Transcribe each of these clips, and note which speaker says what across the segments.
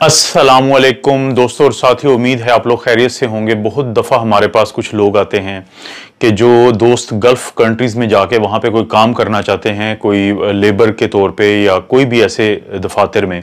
Speaker 1: अस्सलामुअलैकुम दोस्तों और साथियों, उम्मीद है आप लोग खैरियत से होंगे। बहुत दफ़ा हमारे पास कुछ लोग आते हैं कि जो दोस्त गल्फ़ कंट्रीज़ में जाके वहाँ पे कोई काम करना चाहते हैं, कोई लेबर के तौर पे या कोई भी ऐसे दफातर में।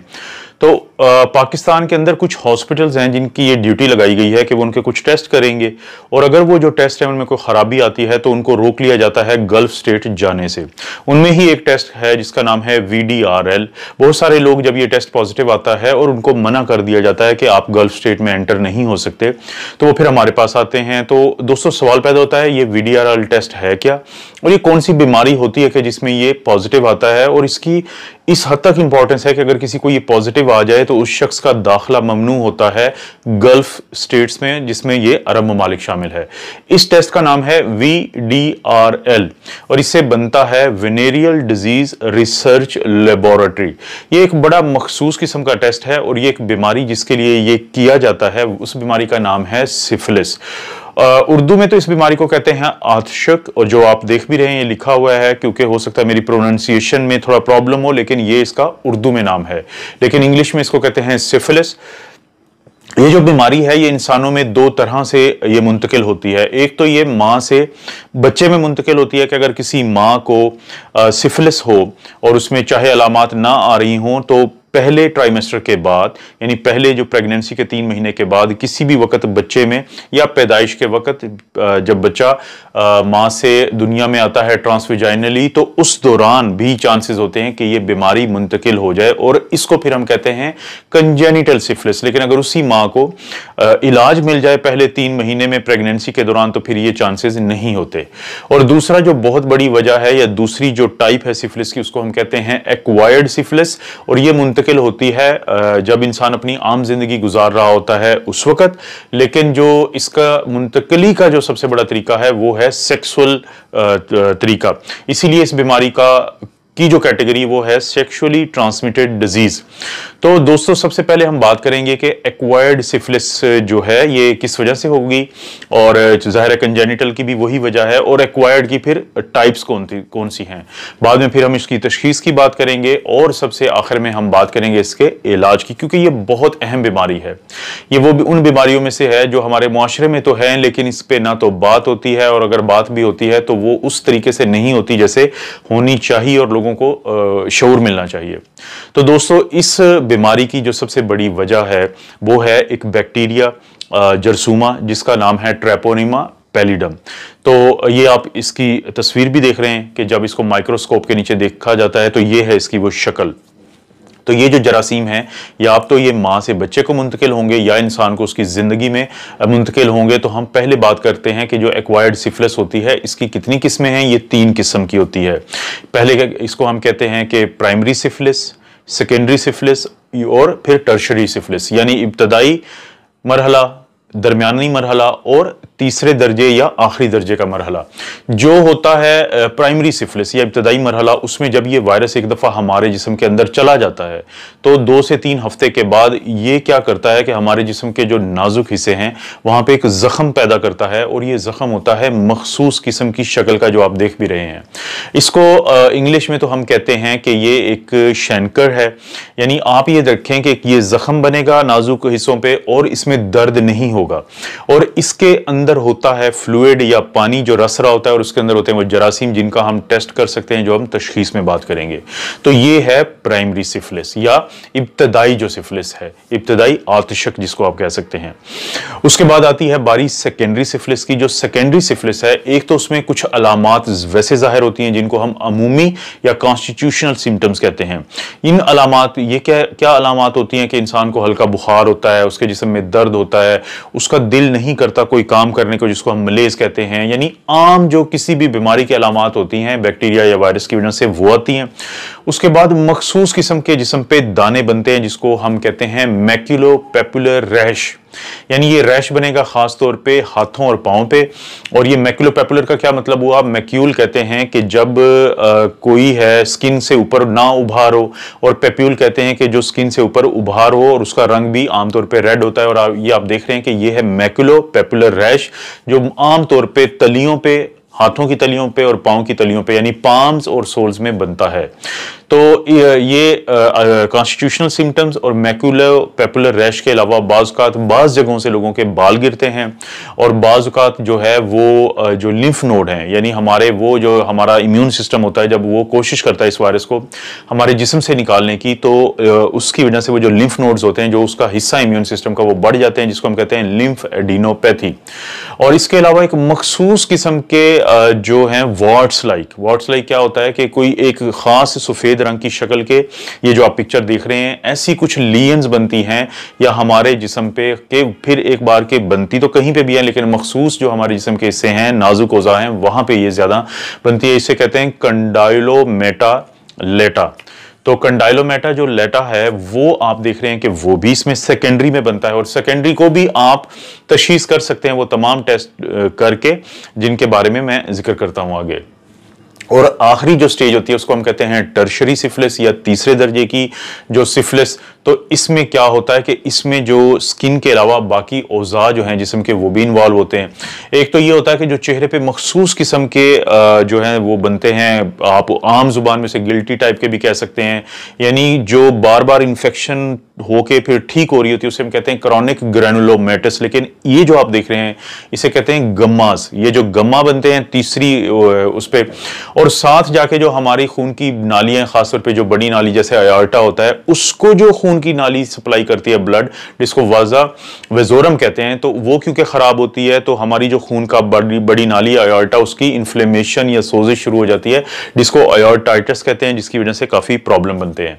Speaker 1: तो पाकिस्तान के अंदर कुछ हॉस्पिटल्स हैं जिनकी ये ड्यूटी लगाई गई है कि वो उनके कुछ टेस्ट करेंगे और अगर वो जो टेस्ट है उनमें कोई ख़राबी आती है तो उनको रोक लिया जाता है गल्फ़ स्टेट जाने से। उनमें ही एक टेस्ट है जिसका नाम है VDRL। बहुत सारे लोग जब ये टेस्ट पॉजिटिव आता है और उनको मना कर दिया जाता है कि आप गल्फ़ स्टेट में एंटर नहीं हो सकते, तो वो फिर हमारे पास आते हैं। तो दोस्तों सवाल पैदा होता है, ये VDRL टेस्ट है क्या और ये कौन सी बीमारी होती है कि जिसमें ये पॉजिटिव आता है, और इसकी इस हद तक इंपॉर्टेंस है कि अगर किसी को ये पॉजिटिव आ जाए तो उस शख्स का दाखिला ममनू होता है गल्फ स्टेट्स में जिसमें ये अरब ममालिक शामिल है। इस टेस्ट का नाम है VDRL और इससे बनता है वेनेरियल डिजीज रिसर्च लेबोरेटरी। ये एक बड़ा मखसूस किस्म का टेस्ट है और ये एक बीमारी जिसके लिए ये किया जाता है, उस बीमारी का नाम है सिफिलिस। उर्दू में तो इस बीमारी को कहते हैं आतशक, और जो आप देख भी रहे हैं ये लिखा हुआ है, क्योंकि हो सकता है मेरी प्रोनाउंसिएशन में थोड़ा प्रॉब्लम हो, लेकिन ये इसका उर्दू में नाम है, लेकिन इंग्लिश में इसको कहते हैं सिफिलिस। ये जो बीमारी है ये इंसानों में दो तरह से ये मुंतकिल होती है। एक तो ये माँ से बच्चे में मुंतकिल होती है कि अगर किसी माँ को सिफिलिस हो और उसमें चाहे अलामात ना आ रही हों तो पहले ट्राइमेस्टर के बाद, यानी पहले जो प्रेगनेंसी के 3 महीने के बाद किसी भी वक्त बच्चे में या पैदाइश के वक्त जब बच्चा माँ से दुनिया में आता है ट्रांसविजाइनली, तो उस दौरान भी चांसेस होते हैं कि ये बीमारी मुंतकिल हो जाए और इसको फिर हम कहते हैं कंजेनिटल सिफिलिस। लेकिन अगर उसी माँ को इलाज मिल जाए पहले 3 महीने में प्रेगनेंसी के दौरान तो फिर ये चांसेस नहीं होते। और दूसरा जो बहुत बड़ी वजह है या दूसरी जो टाइप है सिफिलिस की, उसको हम कहते हैं एक्वायर्ड सिफिलिस, और ये मुंतकिल होती है जब इंसान अपनी आम जिंदगी गुजार रहा होता है उस वक्त। लेकिन जो इसका मुंतकली का जो सबसे बड़ा तरीका है वो है सेक्सुअल तरीका, इसीलिए इस बीमारी की जो कैटेगरी वो है सेक्सुअली ट्रांसमिटेड डिजीज। तो दोस्तों सबसे पहले हम बात करेंगे कि एक्वायर्ड सिफिलिस जो है ये किस वजह से होगी, और जाहिर है कंजेनिटल की भी वही वजह है, और एक्वायर्ड की फिर टाइप्स कौन सी हैं। बाद में फिर हम इसकी तशखीस की बात करेंगे और सबसे आखिर में हम बात करेंगे इसके इलाज की, क्योंकि ये बहुत अहम बीमारी है। ये वो उन बीमारियों में से है जो हमारे मुआशरे में तो है लेकिन इस पे ना तो बात होती है, और अगर बात भी होती है तो वो उस तरीके से नहीं होती जैसे होनी चाहिए और लोगों को शऊर मिलना चाहिए। तो दोस्तों इस बीमारी की जो सबसे बड़ी वजह है वो है एक बैक्टीरिया जरसूमा जिसका नाम है ट्रेपोनिमा पैलिडम। तो ये आप इसकी तस्वीर भी देख रहे हैं कि जब इसको माइक्रोस्कोप के नीचे देखा जाता है तो ये है इसकी वो शक्ल। तो ये जो जरासीम हैं या आप तो ये माँ से बच्चे को मुंतकिल होंगे या इंसान को उसकी ज़िंदगी में मुंतकिल होंगे। तो हम पहले बात करते हैं कि जो एक्वायर्ड सिफिलिस होती है इसकी कितनी किस्में हैं। ये 3 किस्म की होती है। पहले इसको हम कहते हैं कि प्राइमरी सिफिलिस, सेकेंडरी सिफिलिस और फिर टर्शरी सिफिलिस, यानी इब्तदाई मरहला, दरमियानी मरहला और तीसरे दर्जे या आखिरी दर्जे का मरहला। जो होता है प्राइमरी सिफिलिस या इब्तदाई मरहला, उसमें जब ये वायरस एक दफ़ा हमारे जिस्म के अंदर चला जाता है तो 2 से 3 हफ्ते के बाद ये क्या करता है कि हमारे जिस्म के जो नाजुक हिस्से हैं वहाँ पे एक ज़ख़म पैदा करता है, और ये ज़ख़म होता है मखसूस किस्म की शक्ल का जो आप देख भी रहे हैं। इसको इंग्लिश में तो हम कहते हैं कि ये एक शैनकर है, यानी आप ये रखें कि ये ज़ख़म बनेगा नाजुक हिस्सों पर और इसमें दर्द नहीं होगा, और इसके अंदर होता है फ्लूइड या पानी जो रस रहा होता है, और उसके अंदर होते हैं वो जरासीम जिनका हम टेस्ट कर सकते हैं, जो हम तशखीस में बात करेंगे। तो ये है प्राइमरी सिफिलिस या इब्तदाई जो सिफिलिस है, इब्तदाई आतिशक जिसको आप कह सकते हैं। उसके बाद आती है बारी सेकेंडरी सिफिलिस की। जो सेकेंडरी सिफिलिस है, एक तो उसमें कुछ अलामात वैसे जाहिर होती हैं जिनको हम अमूमी या कॉन्स्टिट्यूशनल सिम्टम्स कहते हैं। इन अलामात ये क्या अलामात होती हैं कि इंसान को हल्का बुखार होता है, उसके जिस्म में दर्द होता है, उसका दिल नहीं करता कोई काम करने को, जिसको हम मलेज कहते हैं। यानी आम जो किसी भी बीमारी की अलामात होती हैं बैक्टीरिया या वायरस की वजह से वो आती हैं। उसके बाद मखसूस किस्म के जिस्म पे दाने बनते हैं जिसको हम कहते हैं मैक्यूलोपेपुलर रैश, यानी ये रैश बनेगा खास तौर पे हाथों और पाँव पे। और ये मैक्यूलोपेपुलर का क्या मतलब हुआ, मैक्यूल कहते हैं कि जब कोई है स्किन से ऊपर ना उभार हो, और पेप्यूल कहते हैं कि जो स्किन से ऊपर उभार हो और उसका रंग भी आमतौर पे रेड होता है। और ये आप देख रहे हैं कि ये है मैक्यूलोपेपुलर रैश जो आमतौर पे तलियों पे, हाथों की तलियों पे और पाँव की तलियों पे यानी पाम्स और सोल्स में बनता है। तो ये कॉन्स्टिट्यूशनल सिम्टम्स और मैक्यूलो पेपुलर रैश के अलावा बाज़ जगहों से लोगों के बाल गिरते हैं, और बाज़ जो है वो जो लिम्फ नोड हैं, यानी हमारे वो जो हमारा इम्यून सिस्टम होता है, जब वो कोशिश करता है इस वायरस को हमारे जिस्म से निकालने की, तो उसकी वजह से वो जो लिम्फ नोड्स होते हैं जो उसका हिस्सा इम्यून सिस्टम का, वो बढ़ जाते हैं, जिसको हम कहते हैं लिम्फ एडिनोपैथी। और इसके अलावा एक मखसूस किस्म के जो हैं वॉट्स लाइक क्या होता है कि कोई एक खास सफ़ेद रंग की शक्ल के, ये जो आप पिक्चर देख रहे हैं, ऐसी कुछ लीयंस बनती हैं या हमारे जिस्म पे के फिर एक बार के बनती तो कहीं पे भी है, लेकिन मखसूस जो हमारे जिस्म के हिस्से हैं, नाजुक औज़ा हैं, वहां पे ये ज्यादा बनती है। इसे कहते हैं कंडाइलोमेटा लेटा। तो कंडाइलोमेटा जो लेटा है वो आप देख रहे हैं कि वो भी इसमें सेकेंडरी में बनता है, और सेकेंडरी को भी आप तशखीस कर सकते हैं वो तमाम टेस्ट करके, जिनके बारे में मैं जिक्र करता हूं आगे। और आखिरी जो स्टेज होती है उसको हम कहते हैं टर्शरी सिफिलिस या तीसरे दर्जे की जो सिफिलिस। तो इसमें क्या होता है कि इसमें जो स्किन के अलावा बाकी औज़ा जो हैं जिस्म के वो भी इन्वॉल्व होते हैं। एक तो ये होता है कि जो चेहरे पे मखसूस किस्म के जो हैं वो बनते हैं, आप आम जुबान में से गिल्टी टाइप के भी कह सकते हैं, यानी जो बार बार इन्फेक्शन होके फिर ठीक हो रही होती है, उसे हम कहते हैं क्रॉनिक ग्रैनुलोमेटस। लेकिन ये जो आप देख रहे हैं इसे कहते हैं गम्मास। ये जो गम्मा बनते हैं तीसरी उस पे, और साथ जाके जो हमारी खून की नालियां, खासतौर पे जो बड़ी नाली जैसे अयोर्टा होता है, उसको जो खून की नाली सप्लाई करती है ब्लड, जिसको वाजा वेजोरम कहते हैं, तो वो क्योंकि खराब होती है तो हमारी जो खून का बड़ी नाली अयोर्टा, उसकी इन्फ्लेमेशन या सोजिश शुरू हो जाती है, जिसको अयोर्टाइटिस कहते हैं, जिसकी वजह से काफी प्रॉब्लम बनते हैं।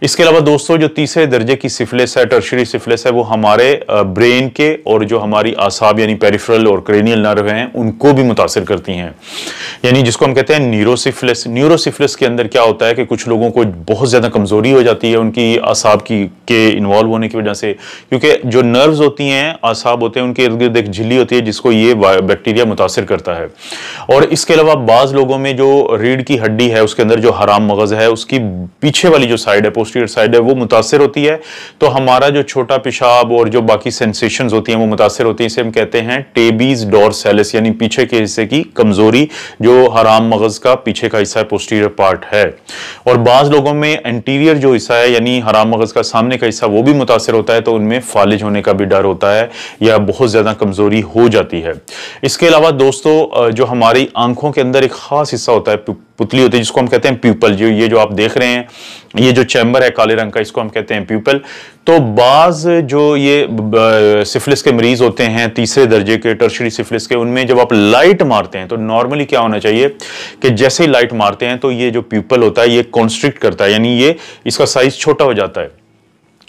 Speaker 1: इसके अलावा दोस्तों जो तीसरे दर्जे की सिफिलिस है, टर्शरी सिफिलिस है, वो हमारे ब्रेन के और जो हमारी आसाब यानी पेरिफेरल और क्रेनियल नर्व हैं उनको भी मुतासिर करती हैं, यानी जिसको हम कहते हैं न्यूरोसिफिलिस। न्यूरोसिफिलिस के अंदर क्या होता है कि कुछ लोगों को बहुत ज्यादा कमजोरी हो जाती है उनकी आसाब की के इन्वॉल्व होने की वजह से, क्योंकि जो नर्व्स होती हैं, आसाब होते हैं, उनके इर्द गिर्द एक झिल्ली होती है जिसको ये बैक्टीरिया मुतासिर करता है। और इसके अलावा बाज लोगों में जो रीढ़ की हड्डी है उसके अंदर जो हराम मगज है उसकी पीछे वाली जो साइड है, पोस्टीरियर साइड है, वो मुतासिर होती है, तो हमारा जो छोटा पेशाब और जो बाकी सेंसेशंस होती हैं वो मुतासिर होती हैं। इसे हम कहते हैं टेबीज डोरसैलिस, यानी पीछे के हिस्से की कमजोरी, जो हराम मगज का पीछे का हिस्सा है, पोस्टीरियर पार्ट है। और बाज लोगों में एंटीरियर जो हिस्सा है यानी हराम मगज का सामने का हिस्सा वो भी मुतासिर होता है, तो उनमें फालिज होने का भी डर होता है या बहुत ज्यादा कमजोरी हो जाती है। इसके अलावा दोस्तों जो हमारी आंखों के अंदर एक खास हिस्सा होता है, पुतली होती है, जिसको हम कहते हैं प्यूपल। जो ये जो आप देख रहे हैं ये जो चैम्बर है काले रंग का, इसको हम कहते हैं प्यूपल। तो बाज जो ये सिफिलिस के मरीज होते हैं तीसरे दर्जे के टर्शरी सिफिलिस के, उनमें जब आप लाइट मारते हैं तो नॉर्मली क्या होना चाहिए कि जैसे ही लाइट मारते हैं तो ये जो प्यूपल होता है ये कॉन्स्ट्रिक्ट करता है, यानी ये इसका साइज छोटा हो जाता है।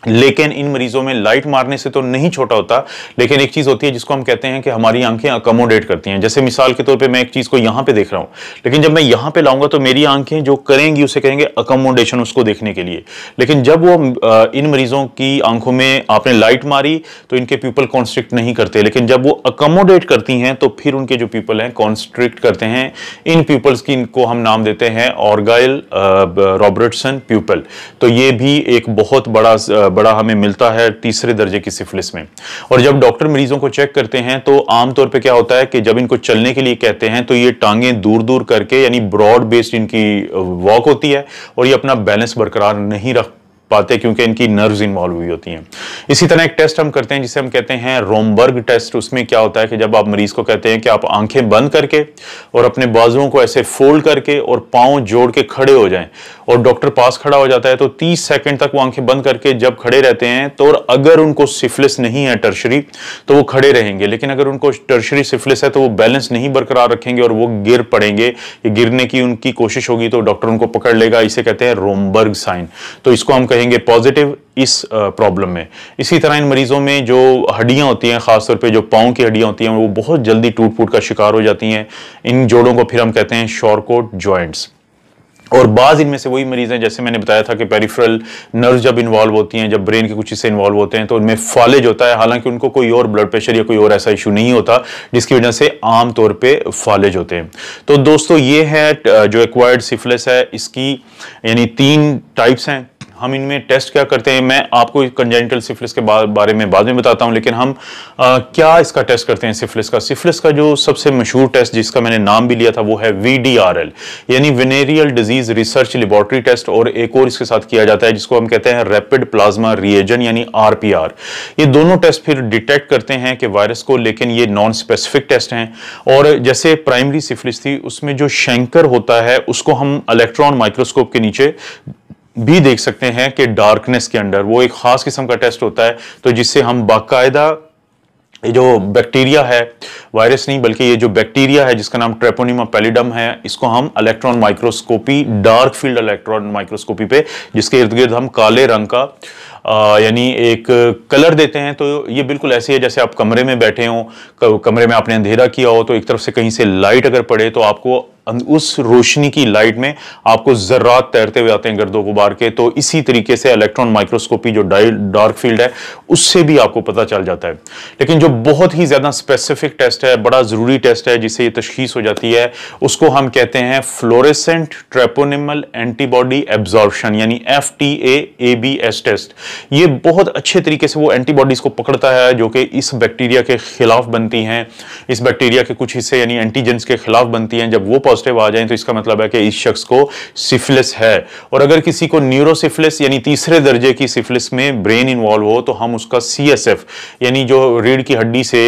Speaker 1: लेकिन इन मरीजों में लाइट मारने से तो नहीं छोटा होता, लेकिन एक चीज होती है जिसको हम कहते हैं कि हमारी आंखें अकोमोडेट करती हैं। जैसे मिसाल के तौर पे मैं एक चीज को यहां पे देख रहा हूं, लेकिन जब मैं यहां पे लाऊंगा तो मेरी आंखें जो करेंगी उसे कहेंगे अकोमोडेशन, उसको देखने के लिए। लेकिन जब वो इन मरीजों की आंखों में आपने लाइट मारी तो इनके प्यूपल कॉन्स्ट्रिक्ट नहीं करते, लेकिन जब वो अकोमोडेट करती हैं तो फिर उनके जो प्यूपल हैं कॉन्स्ट्रिक्ट करते हैं। इन प्यूपल्स की इनको हम नाम देते हैं ऑर्गाइल रॉबर्टसन प्यूपल। तो ये भी एक बहुत बड़ा हमें मिलता है तीसरे दर्जे की सिफिलिस में। और जब डॉक्टर मरीजों को चेक करते हैं तो आमतौर पे क्या होता है कि जब इनको चलने के लिए कहते हैं तो ये टांगें दूर दूर करके, यानी ब्रॉड बेस्ड इनकी वॉक होती है, और ये अपना बैलेंस बरकरार नहीं रख पाते क्योंकि इनकी नर्व्स इन्वॉल्व हुई होती हैं। इसी तरह एक टेस्ट हम करते हैं जिसे हम कहते हैं रोमबर्ग टेस्ट। उसमें क्या होता है कि जब आप मरीज को कहते हैं कि आप आंखें बंद करके और अपने बाजुओं को ऐसे फोल्ड करके और पांव जोड़ के खड़े हो जाएं, और डॉक्टर पास खड़ा हो जाता है तो 30 सेकंड तक वो आंखें बंद करके जब खड़े रहते हैं, तो अगर उनको सिफिलिस नहीं है टर्शरी तो वो खड़े रहेंगे, लेकिन अगर उनको टर्शरी सिफिलिस है तो वो बैलेंस नहीं बरकरार रखेंगे और वो गिर पड़ेंगे, गिरने की उनकी कोशिश होगी तो डॉक्टर उनको पकड़ लेगा। इसे कहते हैं रोमबर्ग साइन। तो इसको हम कहेंगे पॉजिटिव इस प्रॉब्लम में। इसी तरह इन मरीजों में जो हड्डियां होती हैं, खासतौर पे जो पांव की हड्डियां होती हैं, वो बहुत जल्दी टूट फूट का शिकार हो जाती हैं। इन जोड़ों को फिर हम कहते हैं शॉरकोट जॉइंट्स। और बाज इनमें से वही मरीज हैं जैसे मैंने बताया था कि पेरिफेरल नर्व जब इन्वॉल्व होती हैं, जब ब्रेन के कुछ हिस्से इन्वॉल्व होते हैं तो उनमें फालिज होता है, हालांकि उनको कोई और ब्लड प्रेशर या कोई और ऐसा इशू नहीं होता जिसकी वजह से आम तौर पे फालिज होते हैं। तो दोस्तों ये है जो एक्वायर्ड सिफिलिस है, इसकी यानी 3 टाइप्स हैं। हम इनमें टेस्ट क्या करते हैं, मैं आपको कंजेनिटल सिफिलिस के बारे में बाद में बताता हूं, लेकिन हम क्या इसका टेस्ट करते हैं सिफिलिस का। सिफिलिस का जो सबसे मशहूर टेस्ट जिसका मैंने नाम भी लिया था वो है VDRL, यानी venereal disease research laboratory test, और एक और इसके साथ किया जाता है जिसको हम कहते हैं रैपिड प्लाज्मा रिएजन यानी RPR। ये दोनों टेस्ट फिर डिटेक्ट करते हैं कि वायरस को, लेकिन ये नॉन स्पेसिफिक टेस्ट हैं। और जैसे प्राइमरी सिफिलिस थी उसमें जो शैंकर होता है उसको हम इलेक्ट्रॉन माइक्रोस्कोप के नीचे भी देख सकते हैं कि डार्कनेस के अंडर, वो एक खास किस्म का टेस्ट होता है, तो जिससे हम बाकायदा ये जो बैक्टीरिया है, वायरस नहीं बल्कि ये जो बैक्टीरिया है जिसका नाम ट्रेपोनिमा पैलिडम है, इसको हम electron microscopy, dark field electron microscopy पे, जिसके इर्द गिर्द हम काले रंग का यानी एक कलर देते हैं। तो ये बिल्कुल ऐसे है जैसे आप कमरे में बैठे हो, कमरे में आपने अंधेरा किया हो, तो एक तरफ से कहीं से लाइट अगर पड़े तो आपको उस रोशनी की लाइट में आपको जर्रात तैरते हुए आते हैं गर्दों गुबार के। तो इसी तरीके से इलेक्ट्रॉन माइक्रोस्कोपी जो डार्क फील्ड है उससे भी आपको पता चल जाता है। लेकिन जो बहुत ही ज्यादा स्पेसिफिक टेस्ट है, बड़ा जरूरी टेस्ट है जिससे ये तशखीस हो जाती है, उसको हम कहते हैं फ्लोरेसेंट ट्रेपोनिमल एंटीबॉडी एब्जॉर्प्शन यानी FTAABS टेस्ट। ये बहुत अच्छे तरीके से वो एंटीबॉडीज को पकड़ता है जो कि इस बैक्टीरिया के खिलाफ बनती हैं, इस बैक्टीरिया के कुछ हिस्से यानी एंटीजेंस के खिलाफ बनती हैं। जब वो पॉजिटिव आ जाए तो इसका मतलब है कि इस शख्स को सिफिलिस है। और अगर किसी को न्यूरोसिफिलिस यानी तीसरे दर्जे की सिफिलिस में ब्रेन इन्वॉल्व हो तो हम उसका CSF यानी जो रीढ़ की हड्डी से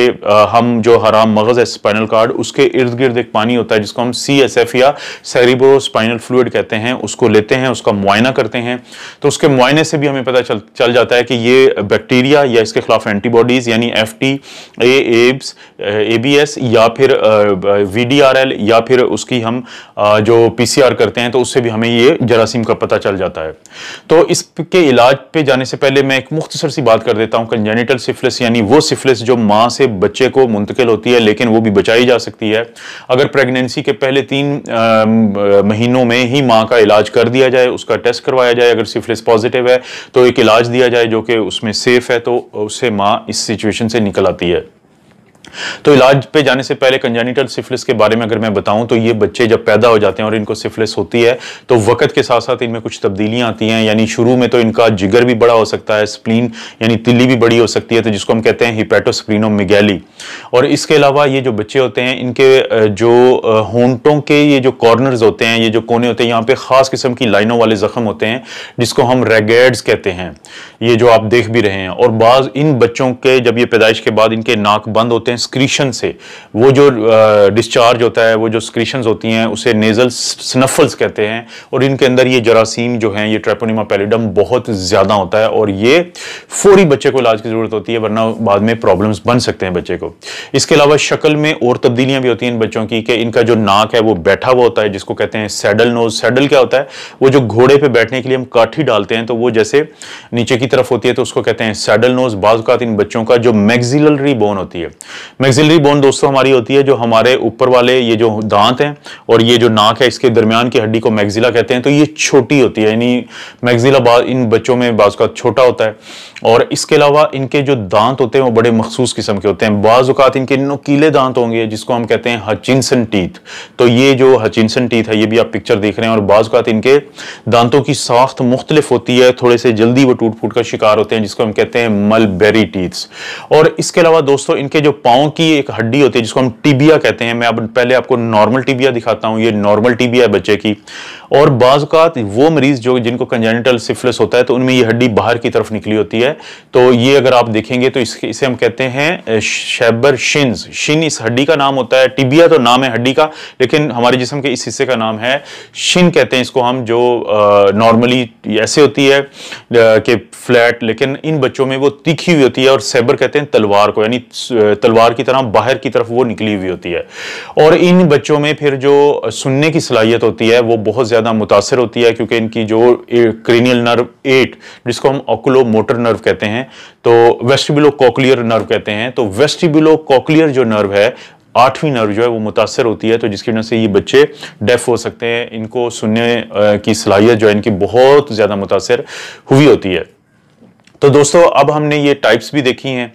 Speaker 1: हम जो हराम मगज है स्पाइनल कार्ड, उसके इर्द गिर्द एक पानी होता है जिसको हम CSF या सेरिब्रो स्पाइनल फ्लूइड कहते हैं, उसको लेते हैं, उसका मुआयना करते हैं। तो उसके मुआयने से भी हमें पता चल जाता है कि ये बैक्टीरिया या इसके खिलाफ एंटीबॉडीज यानी FTAABS या फिर VDRL या फिर उसकी हम जो PCR करते हैं तो उससे भी हमें ये जरासीम का पता चल जाता है। तो इसके इलाज पे जाने से पहले मैं एक मुख्तसर सी बात कर देता हूं। कंजेनिटल सिफिलिस यानी वो सिफिलिस जो मां से बच्चे को मुंतकिल होती है, लेकिन वो भी बचाई जा सकती है अगर प्रेगनेंसी के पहले 3 महीनों में ही मां का इलाज कर दिया जाए, उसका टेस्ट करवाया जाए। अगर सिफिलिस पॉजिटिव है तो एक इलाज दिया जाए जो कि उसमें सेफ है, तो उससे मां इस सिचुएशन से निकल आती है। तो इलाज पे जाने से पहले कंजेनिटल सिफिलिस के बारे में अगर मैं बताऊं तो ये बच्चे जब पैदा हो जाते हैं और इनको सिफिलिस होती है तो वक्त के साथ साथ इनमें कुछ तब्दीलियां आती हैं। यानी शुरू में तो इनका जिगर भी बड़ा हो सकता है, स्प्लीन यानी तिल्ली भी बड़ी हो सकती है, तो जिसको हम कहते हैं हिपेटोस्प्लीनोमेगाली। और इसके अलावा ये जो बच्चे होते हैं इनके जो होंठों के ये जो कॉर्नर्स होते हैं, ये जो कोने होते हैं, यहाँ पे खास किस्म की लाइनों वाले जख्म होते हैं जिसको हम रेगेड्स कहते हैं, ये जो आप देख भी रहे हैं। और बाज इन बच्चों के जब ये पैदाइश के बाद इनके नाक बंद होते हैं स्क्रीशन से, वो जो डिस्चार्ज होता है, वो जो स्क्रीशंस होती हैं उसे नेजल स्नफल्स कहते हैं। और इनके अंदर ये जरासीम जो हैं, ये ट्रेपोनिमा पैलिडम बहुत ज्यादा होता है और ये फौरी बच्चे को इलाज की जरूरत होती है, वरना बाद में प्रॉब्लम्स बन सकते हैं बच्चे को। इसके अलावा शक्ल में और तब्दीलियां भी होती हैं इन बच्चों की कि इनका जो नाक है वो बैठा हुआ होता है जिसको कहते हैं सैडल नोज। सैडल क्या होता है? वो जो घोड़े पे बैठने के लिए हम काठी डालते हैं तो वो जैसे नीचे की तरफ होती है तो उसको कहते हैं सैडल नोज। बाज़ औक़ात इन बच्चों का जो मैक्सिलरी बोन होती है, मैक्सिलरी बोन दोस्तों हमारी होती है जो हमारे ऊपर वाले ये जो दांत हैं और ये जो नाक है, इसके दरमियान की हड्डी को मैक्सिला कहते हैं। तो ये छोटी होती है, यानी मैक्सिला इन बच्चों में बाज़ औक़ात छोटा होता है। और इसके अलावा इनके जो दांत होते हैं वो बड़े मखसूस किस्म के होते हैं। बाज़ औक़ात इनके नुकीले दांत होंगे जिसको हम कहते हैं हचिनसन टीथ। तो ये जो हचिनसन टीथ है, ये भी आप पिक्चर देख रहे हैं। और बाज़ औक़ात इनके दांतों की साख्त मुख्तलिफ होती है, थोड़े से जल्दी वो टूट फूट का शिकार होते हैं जिसको हम कहते हैं मलबेरी टीथ्स। और इसके अलावा दोस्तों इनके जो पाँव की एक हड्डी होती है जिसको हम टिबिया कहते हैं। मैं अब पहले आपको नॉर्मल टिबिया दिखाता हूं, ये नॉर्मल टिबिया है बच्चे की। और बाज़ औक़ात वो मरीज जो जिनको कंजेनिटल सिफिलिस होता है तो उनमें ये हड्डी बाहर की तरफ निकली होती है। तो ये अगर आप देखेंगे तो इसे हम कहते हैं शैबर शिन्स। शिन इस हड्डी का नाम होता है, टिबिया तो नाम है हड्डी का, लेकिन हमारे जिस्म के इस हिस्से का नाम है शिन कहते हैं इसको हम, जो नॉर्मली ऐसे होती है कि फ्लैट, लेकिन इन बच्चों में वो तीखी हुई होती है। और सैबर कहते हैं तलवार को, यानी तलवार की तरह बाहर की तरफ वो निकली हुई होती है। और इन बच्चों में फिर जो सुनने की सलाहियत होती है वो बहुत ज्यादा मुतासिर होती है, क्योंकि इनकी जो क्रेनियल नर्व 8 जिसको हम ऑकुलोमोटर नर्व कहते हैं, तो वेस्टिबुलो कॉक्लियर नर्व कहते हैं, तो वेस्टिबुलो कॉक्लियर जो नर्व है, 8वीं नर्व जो है वो मुतासर होती है। तो जिसकी वजह से ये बच्चे डेफ हो सकते हैं, इनको सुनने की सलाहियत जो है इनकी बहुत ज्यादा मुतासर हुई होती है। तो दोस्तों अब हमने ये टाइप्स भी देखी हैं,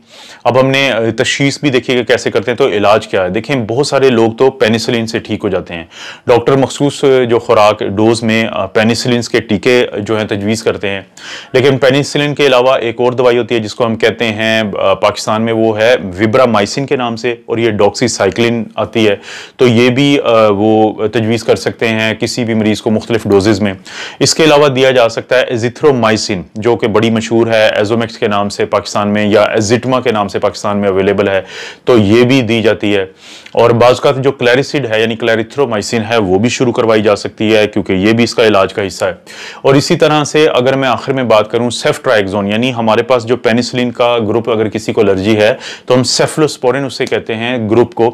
Speaker 1: अब हमने तशखीस भी देखी कि कैसे करते हैं। तो इलाज क्या है, देखें बहुत सारे लोग तो पेनिसिलिन से ठीक हो जाते हैं। डॉक्टर मखसूस जो खुराक डोज में पेनिसिलिन के टीके जो हैं तजवीज़ करते हैं। लेकिन पेनिसिलिन के अलावा एक और दवाई होती है जिसको हम कहते हैं पाकिस्तान में वो है विब्रामाइसिन के नाम से, और ये डॉक्सीसाइक्लिन आती है। तो ये भी वो तजवीज़ कर सकते हैं किसी भी मरीज़ को मुख्तलिफ डोजेज़ में। इसके अलावा दिया जा सकता है एजिथ्रोमाइसिन, जो कि बड़ी मशहूर है एजोमेक्स के नाम से पाकिस्तान में, या एजिटमा के नाम से पाकिस्तान में अवेलेबल है। तो ये भी दी जाती है। और बाज़ का जो क्लैरिसिड है यानी क्लैरिथ्रोमाइसिन है वो भी शुरू करवाई जा सकती है, क्योंकि ये भी इसका इलाज का हिस्सा है। और इसी तरह से अगर मैं आखिर में बात करूं सेफ्ट्राइक्सोन, यानी हमारे पास जो पेनिसिलिन का ग्रुप अगर किसी को एलर्जी है तो हम सेफलोस्पोरिन उससे कहते हैं ग्रुप को।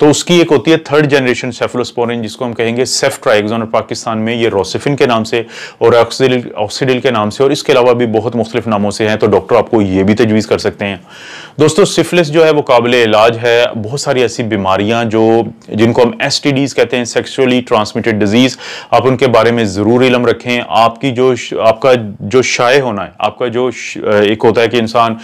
Speaker 1: तो उसकी एक होती है थर्ड जनरेशन सेफलोस्पोरिन जिसको हम कहेंगे सेफ्ट्राइक्सोन, और पाकिस्तान में ये रोसिफिन के नाम से और ऑक्सीडिल के नाम से, और इसके अलावा भी बहुत मुख्तलिफ नामों से हैं। तो डॉक्टर आपको ये भी तजवीज़ कर सकते हैं। दोस्तों सिफिलिस जो है वो काबिले इलाज है। बहुत सारी ऐसी बीमारियां जिनको हम STDs कहते हैं, सेक्सुअली ट्रांसमिटेड डिजीज, आप उनके बारे में ज़रूर इल्म रखें। आपका जो शाये होना है, आपका जो एक होता है कि इंसान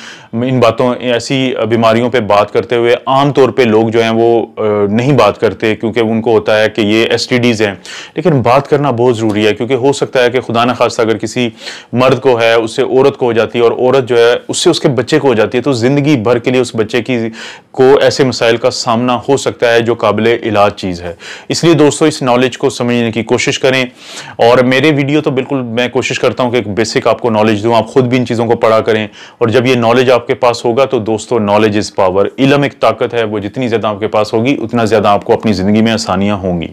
Speaker 1: इन बातों ऐसी बीमारियों पे बात करते हुए आम तौर पे लोग जो हैं वो नहीं बात करते, क्योंकि उनको होता है कि ये STDs हैं। लेकिन बात करना बहुत ज़रूरी है, क्योंकि हो सकता है कि खुदा न खास्ता अगर किसी मर्द को है उससे औरत को हो जाती है, और औरत जो है उससे उसके बच्चे को हो जाती है, तो ज़िंदगी भर के लिए उस बच्चे को ऐसे मसाइल का सामना हो सकता है जो काबिले इलाज चीज़ है। इसलिए दोस्तों इस नॉलेज को समझने की कोशिश करें। और मेरे वीडियो तो बिल्कुल मैं कोशिश करता हूं कि एक बेसिक आपको नॉलेज दूं, आप खुद भी इन चीज़ों को पढ़ा करें। और जब ये नॉलेज आपके पास होगा तो दोस्तों नॉलेज इज़ पावर, इल्म एक ताकत है, वो जितनी ज़्यादा आपके पास होगी उतना ज़्यादा आपको अपनी ज़िंदगी में आसानियाँ होंगी।